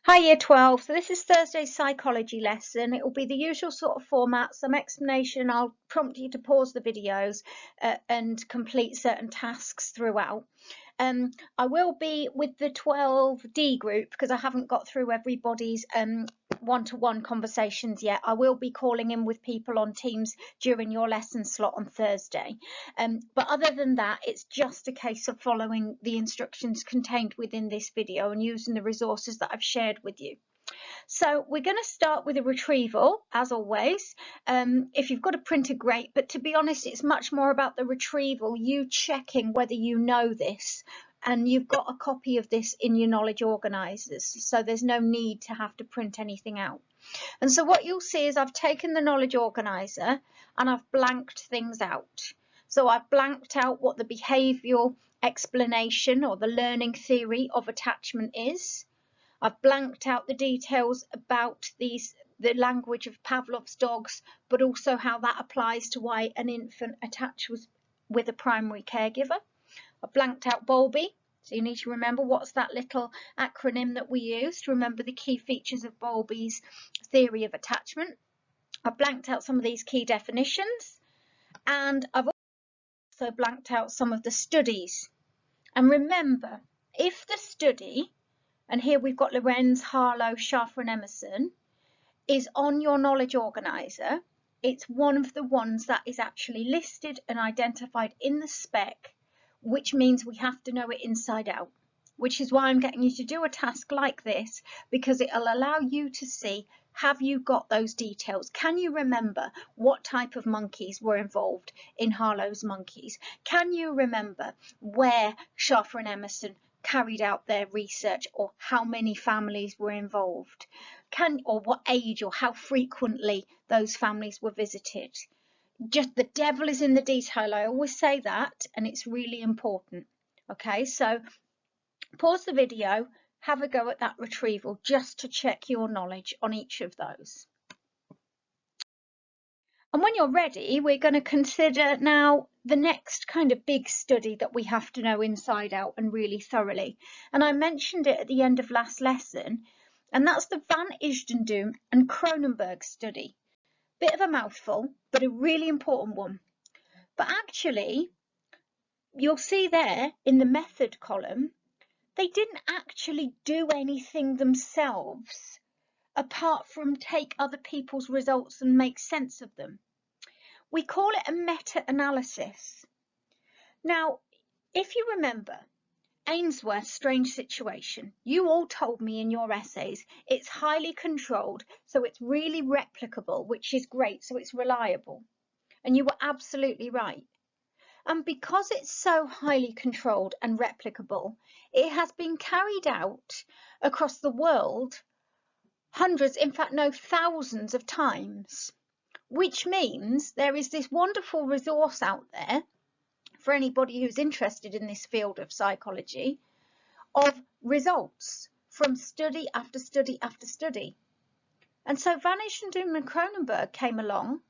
Hi Year 12, so this is Thursday's psychology lesson. It will be the usual sort of format, some explanation. I'll prompt you to pause the videos and complete certain tasks throughout. I will be with the 12D group because I haven't got through everybody's one-to-one conversations yet. I will be calling in with people on Teams during your lesson slot on Thursday. But other than that, it's just a case of following the instructions contained within this video and using the resources that I've shared with you. So we're going to start with a retrieval, as always. If you've got a printer, great, but to be honest, it's much more about the retrieval, you checking whether you know this, and you've got a copy of this in your knowledge organisers, so there's no need to have to print anything out. And so what you'll see is I've taken the knowledge organiser and I've blanked things out. So I've blanked out what the behavioural explanation or the learning theory of attachment is. I've blanked out the details about the language of Pavlov's dogs, but also how that applies to why an infant attaches with a primary caregiver. I've blanked out Bowlby, so you need to remember what's that little acronym that we use to remember the key features of Bowlby's theory of attachment. I've blanked out some of these key definitions, and I've also blanked out some of the studies. And remember, if the study, and here we've got Lorenz, Harlow, Schaffer and Emerson, is on your knowledge organiser, it's one of the ones that is actually listed and identified in the spec, which means we have to know it inside out, which is why I'm getting you to do a task like this, because it'll allow you to see, have you got those details? Can you remember what type of monkeys were involved in Harlow's monkeys? Can you remember where Schaffer and Emerson carried out their research, or how many families were involved, or what age or how frequently those families were visited? Just the devil is in the detail. I always say that, and it's really important. Okay, so pause the video, have a go at that retrieval just to check your knowledge on each of those. And when you're ready, we're going to consider now the next kind of big study that we have to know inside out and really thoroughly. And I mentioned it at the end of last lesson, and that's the Van Isgendum and Cronenberg study. Bit of a mouthful, but a really important one. But actually, you'll see there in the method column, they didn't actually do anything themselves apart from take other people's results and make sense of them. We call it a meta-analysis. Now, if you remember Ainsworth's strange situation, you all told me in your essays it's highly controlled, so it's really replicable, which is great, so it's reliable. And you were absolutely right. And because it's so highly controlled and replicable, it has been carried out across the world hundreds, in fact, no, thousands of times, which means there is this wonderful resource out there for anybody who's interested in this field of psychology of results from study after study after study. And so Van Isgendum and Cronenberg came along,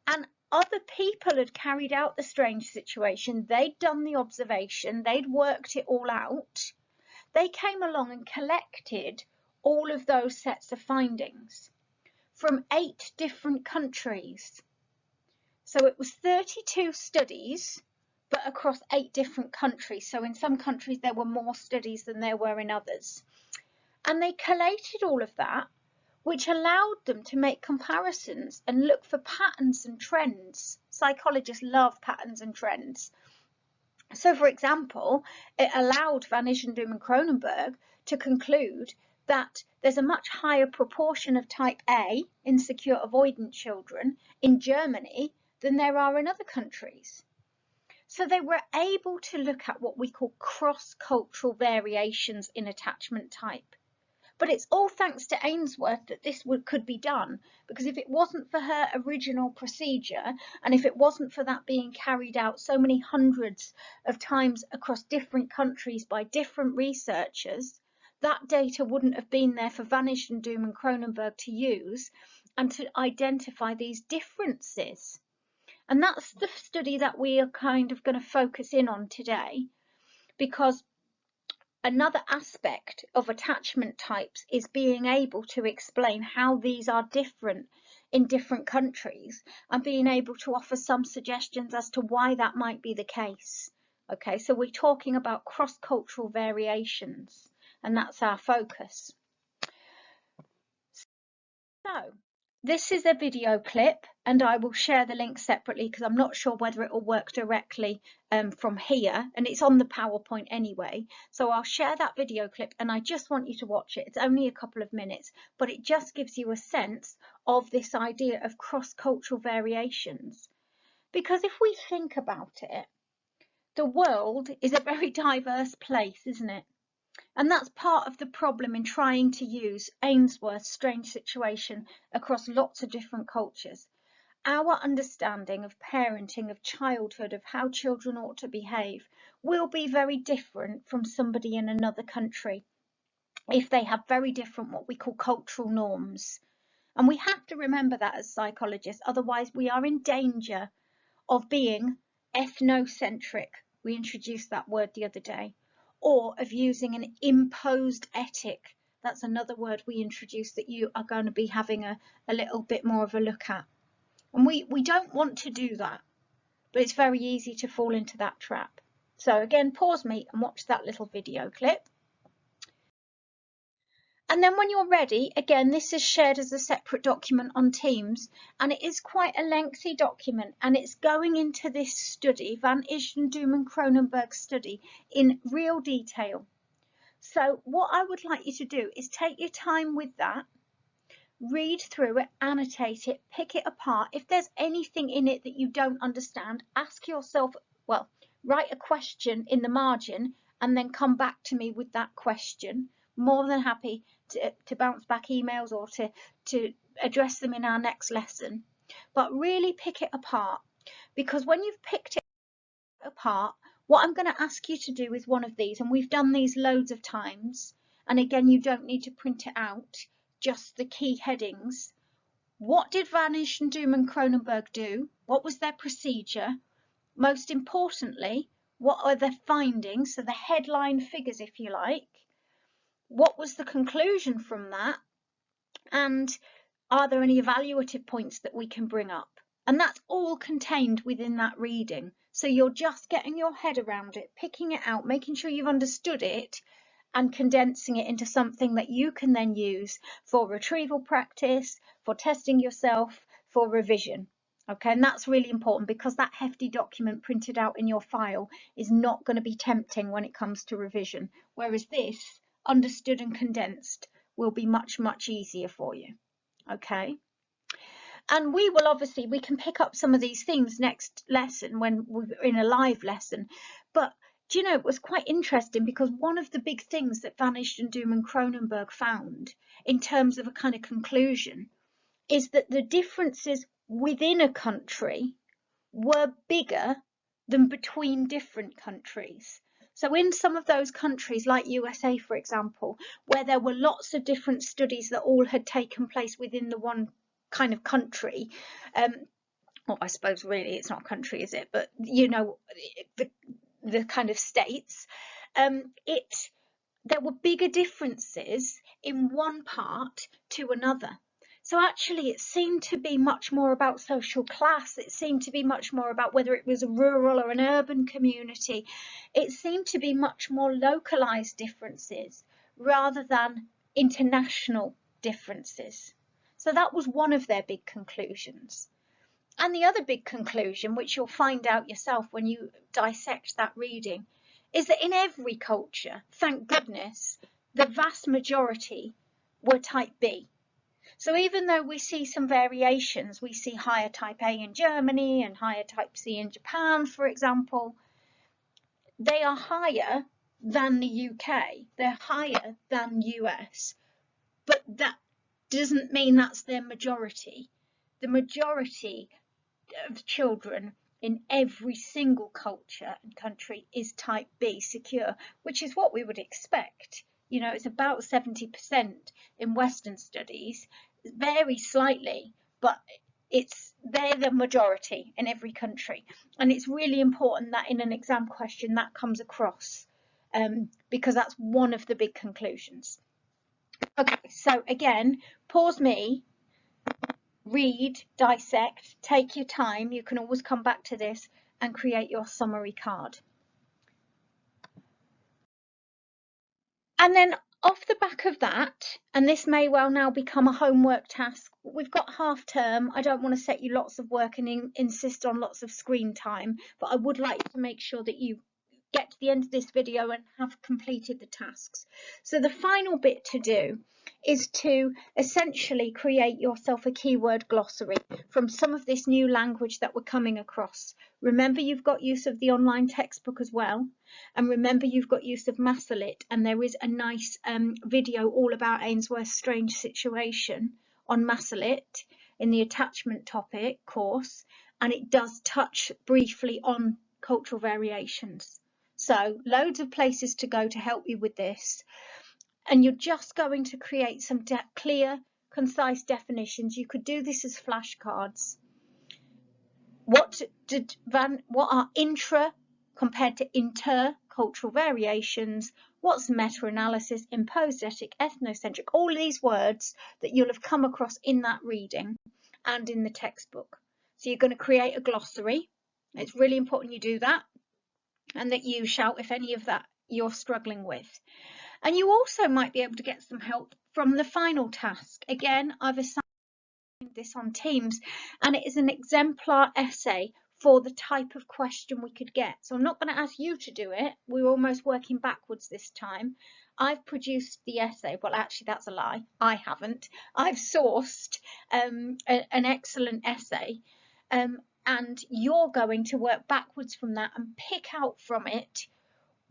and other people had carried out the strange situation. They'd done the observation, they'd worked it all out. They came along and collected all of those sets of findings from 8 different countries. So it was 32 studies, but across 8 different countries. So in some countries there were more studies than there were in others. And they collated all of that, which allowed them to make comparisons and look for patterns and trends. Psychologists love patterns and trends. So, for example, it allowed Van Isgendum and Cronenberg to conclude that there's a much higher proportion of type A, insecure avoidant children, in Germany than there are in other countries. So they were able to look at what we call cross-cultural variations in attachment type. But it's all thanks to Ainsworth that this could be done, because if it wasn't for her original procedure, and if it wasn't for that being carried out so many hundreds of times across different countries by different researchers, that data wouldn't have been there for Van Isgendum and Cronenberg to use and to identify these differences. And that's the study that we are kind of going to focus in on today, because another aspect of attachment types is being able to explain how these are different in different countries and being able to offer some suggestions as to why that might be the case. Okay, so we're talking about cross-cultural variations, and that's our focus. So this is a video clip, and I will share the link separately because I'm not sure whether it will work directly from here, and it's on the PowerPoint anyway. So I'll share that video clip, and I just want you to watch it. It's only a couple of minutes, but it just gives you a sense of this idea of cross-cultural variations. Because if we think about it, the world is a very diverse place, isn't it? And that's part of the problem in trying to use Ainsworth's strange situation across lots of different cultures. Our understanding of parenting, of childhood, of how children ought to behave will be very different from somebody in another country if they have very different what we call cultural norms. And we have to remember that as psychologists, otherwise we are in danger of being ethnocentric. We introduced that word the other day. Or of using an imposed ethic. That's another word we introduced that you are going to be having a little bit more of a look at. And we don't want to do that, but it's very easy to fall into that trap. So again, pause me and watch that little video clip. And then when you're ready, again, this is shared as a separate document on Teams, and it is quite a lengthy document, and it's going into this study, Van Isgendum and Kronenberg study, in real detail. So what I would like you to do is take your time with that, read through it, annotate it, pick it apart. If there's anything in it that you don't understand, ask yourself, well, write a question in the margin and then come back to me with that question. More than happy to bounce back emails or to address them in our next lesson. But really pick it apart, because when you've picked it apart, what I'm going to ask you to do is one of these, and we've done these loads of times, and again, you don't need to print it out, just the key headings. What did Van Isgendum and Kronenberg do? What was their procedure? Most importantly, what are the findings, so the headline figures, if you like? What was the conclusion from that? And are there any evaluative points that we can bring up? And that's all contained within that reading. So you're just getting your head around it, picking it out, making sure you've understood it, and condensing it into something that you can then use for retrieval practice, for testing yourself, for revision. Okay, and that's really important, because that hefty document printed out in your file is not going to be tempting when it comes to revision, whereas this, understood and condensed, will be much, much easier for you. Okay. And we can pick up some of these themes next lesson when we're in a live lesson. But do you know, it was quite interesting, because one of the big things that Van Isgendum and Kronenberg found in terms of a kind of conclusion is that the differences within a country were bigger than between different countries. So in some of those countries, like USA, for example, where there were lots of different studies that all had taken place within the one kind of country, well, I suppose really it's not a country, is it? But you know, the kind of states, there were bigger differences in one part to another. So actually it seemed to be much more about social class. It seemed to be much more about whether it was a rural or an urban community. It seemed to be much more localized differences rather than international differences. So that was one of their big conclusions. And the other big conclusion, which you'll find out yourself when you dissect that reading, is that in every culture, thank goodness, the vast majority were type B. So even though we see some variations, we see higher type A in Germany and higher type C in Japan, for example, they are higher than the UK, they're higher than US, but that doesn't mean that's their majority. The majority of children in every single culture and country is type B secure, which is what we would expect. You know, it's about 70% in Western studies. It varies slightly, but they're the majority in every country. And it's really important that in an exam question that comes across because that's one of the big conclusions. Okay, so again, pause me, read, dissect, take your time. You can always come back to this and create your summary card. And then off the back of that, and this may well now become a homework task, we've got half term. I don't want to set you lots of work and insist on lots of screen time, but I would like to make sure that you get to the end of this video and have completed the tasks. So the final bit to do is to essentially create yourself a keyword glossary from some of this new language that we're coming across. Remember, you've got use of the online textbook as well, and remember you've got use of Masalit, and there is a nice video all about Ainsworth's strange situation on Masalit in the attachment topic course, and it does touch briefly on cultural variations. So loads of places to go to help you with this. And you're just going to create some clear, concise definitions. You could do this as flashcards. What are intra compared to inter cultural variations? What's meta-analysis, imposetic, ethnocentric? All these words that you'll have come across in that reading and in the textbook. So you're going to create a glossary. It's really important you do that, and that you shout if any of that you're struggling with. And you also might be able to get some help from the final task. Again, I've assigned this on Teams, and it is an exemplar essay for the type of question we could get. So I'm not going to ask you to do it. We're almost working backwards this time. I've produced the essay. Well, actually, that's a lie. I haven't. I've sourced an excellent essay, and you're going to work backwards from that and pick out from it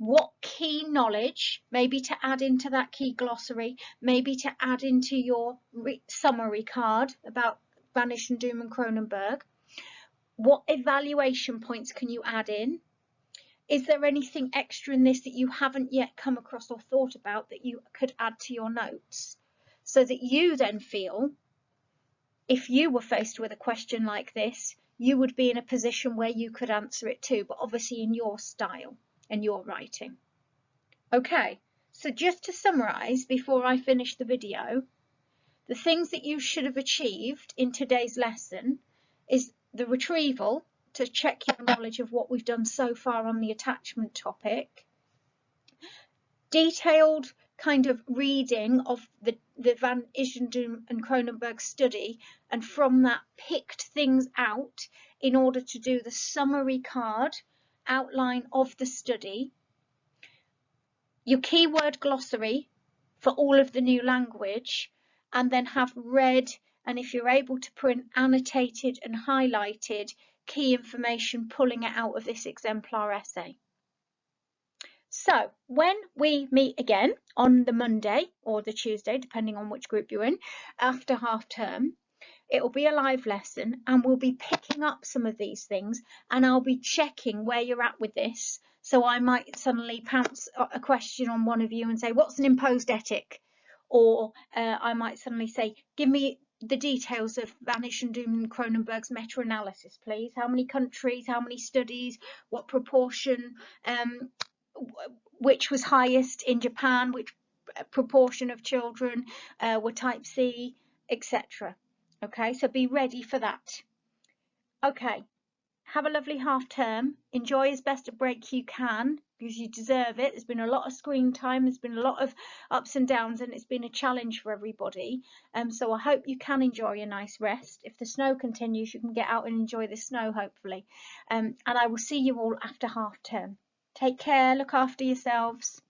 what key knowledge, maybe to add into that key glossary, maybe to add into your summary card about Van Isgendum and Kronenberg. What evaluation points can you add in? Is there anything extra in this that you haven't yet come across or thought about that you could add to your notes? So that you then feel, if you were faced with a question like this, you would be in a position where you could answer it too, but obviously in your style and your writing. Okay, so just to summarize before I finish the video, the things that you should have achieved in today's lesson is the retrieval to check your knowledge of what we've done so far on the attachment topic, detailed kind of reading of the Van Isgendum and Kronenberg study, and from that picked things out in order to do the summary card outline of the study, your keyword glossary for all of the new language, and then have read, and if you're able to print, annotated and highlighted key information, pulling it out of this exemplar essay. So when we meet again on the Monday or the Tuesday, depending on which group you're in, after half term, it will be a live lesson, and we'll be picking up some of these things, and I'll be checking where you're at with this. So I might suddenly pounce a question on one of you and say, what's an imposetic? Or I might suddenly say, give me the details of Van Isgendum and Kronenberg's meta-analysis, please. How many countries, how many studies, what proportion, which was highest in Japan, which proportion of children were type C, etc. Okay, so be ready for that. Okay, have a lovely half term. Enjoy as best a break you can, because you deserve it. There's been a lot of screen time, there's been a lot of ups and downs, and it's been a challenge for everybody. So I hope you can enjoy a nice rest. If the snow continues, you can get out and enjoy the snow, hopefully. And I will see you all after half term. Take care, look after yourselves.